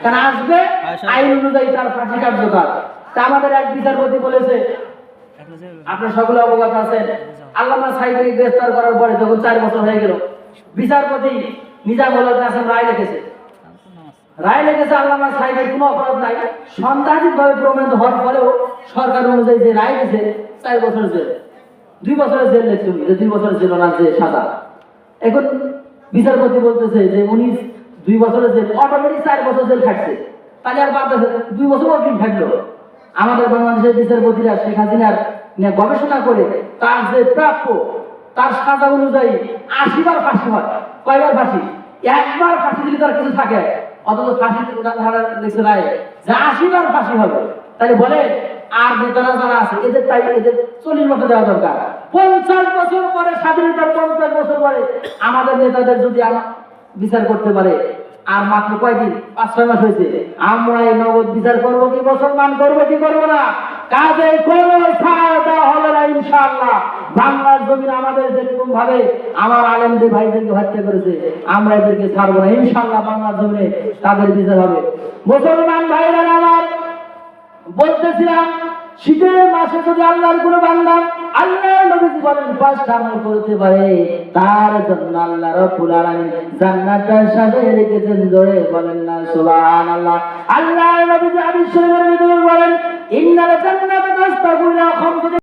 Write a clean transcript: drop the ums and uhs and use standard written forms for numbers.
কারণ আসবে আইন অনুযায়ী তার ফাঁসি কার্যকর। তা আমাদের এক বিচারপতি বলেছে, আপনারা সকলে অবগত আছেন, আল্লামা সাঈদীকে গ্রেফতার করার পরে যখন 4 বছর হয়ে গেল, বিচারপতি নিজামুল হক কাসেম রায় লিখেছে আল্লামা সাঈদীর কোনো অপরাধ নাই, সন্দেহাতীতভাবে প্রমাণিত হওয়ার পরেও সরকার অনুযায়ী যে রায় দিয়েছে 4 বছর জেল, 2 বছরের জেল লিখছে, 2 বছরের জেল না, যে সাজা। এখন বিচারপতি বলতেছে যে উনি 2 বছরের জেল, অটোমেটিক 4 বছর জেল খাটছে, তাহলে আর বাদ 2 বছর অগ্রিম থাকলো। আমাদের বাংলাদেশের বিচারপতিরা শেখ হাসিনার নিয়ে গবেষণা করে তার যে প্রাপ্য, তার সাজা অনুযায়ী 80 বার ফাঁসি হয়। কয়বার ফাঁসি? একবার ফাঁসি দিলে তার কিছু থাকে, অথচ ফাঁসি লিখছে রায় যে 80 বার ফাঁসি হবে। তাহলে বলে আর নেতারা যারা আছে এদের তাই এদের 40 বছর দেওয়া দরকার। 50 বছর পরে স্বাধীনতার 50 বছর পরে আমাদের নেতাদের যদি বিচার করতে পারে, আর মাত্র কয়দিন, 5-6 মাস হয়েছে, আমরা এই নগদ বিচার করবো কি মুসলমান করবো কি করবো না? কাজে কোনো ছাড় দেওয়া হবে না ইনশাআল্লাহ। বাংলার জমিন আমাদের যেরকম ভাবে আমার আলেমদের ভাইদেরকে হত্যা করেছে, আমরা এদেরকে ছাড়বো না ইনশাআল্লাহ। বাংলার জমিনে তাদের বিচার হবে। মুসলমান ভাইরা আমার বলতেছিলাম, শীতের মাসে যদি আল্লাহর কোনো বান্দা আল্লাহর নবী বলেন 5টা আমল করতে পারে, তার জন্য আল্লাহ রাব্বুল আলামিন জান্নাতটা সাজিয়ে রেখেছেন। জোরে বলেন না সুবহানাল্লাহ। আল্লাহর নবী হাদিস শরীফের ভিতরে বলেন, ইন্নাল জান্নাতা তাস্তাগু ইলা খামসাতি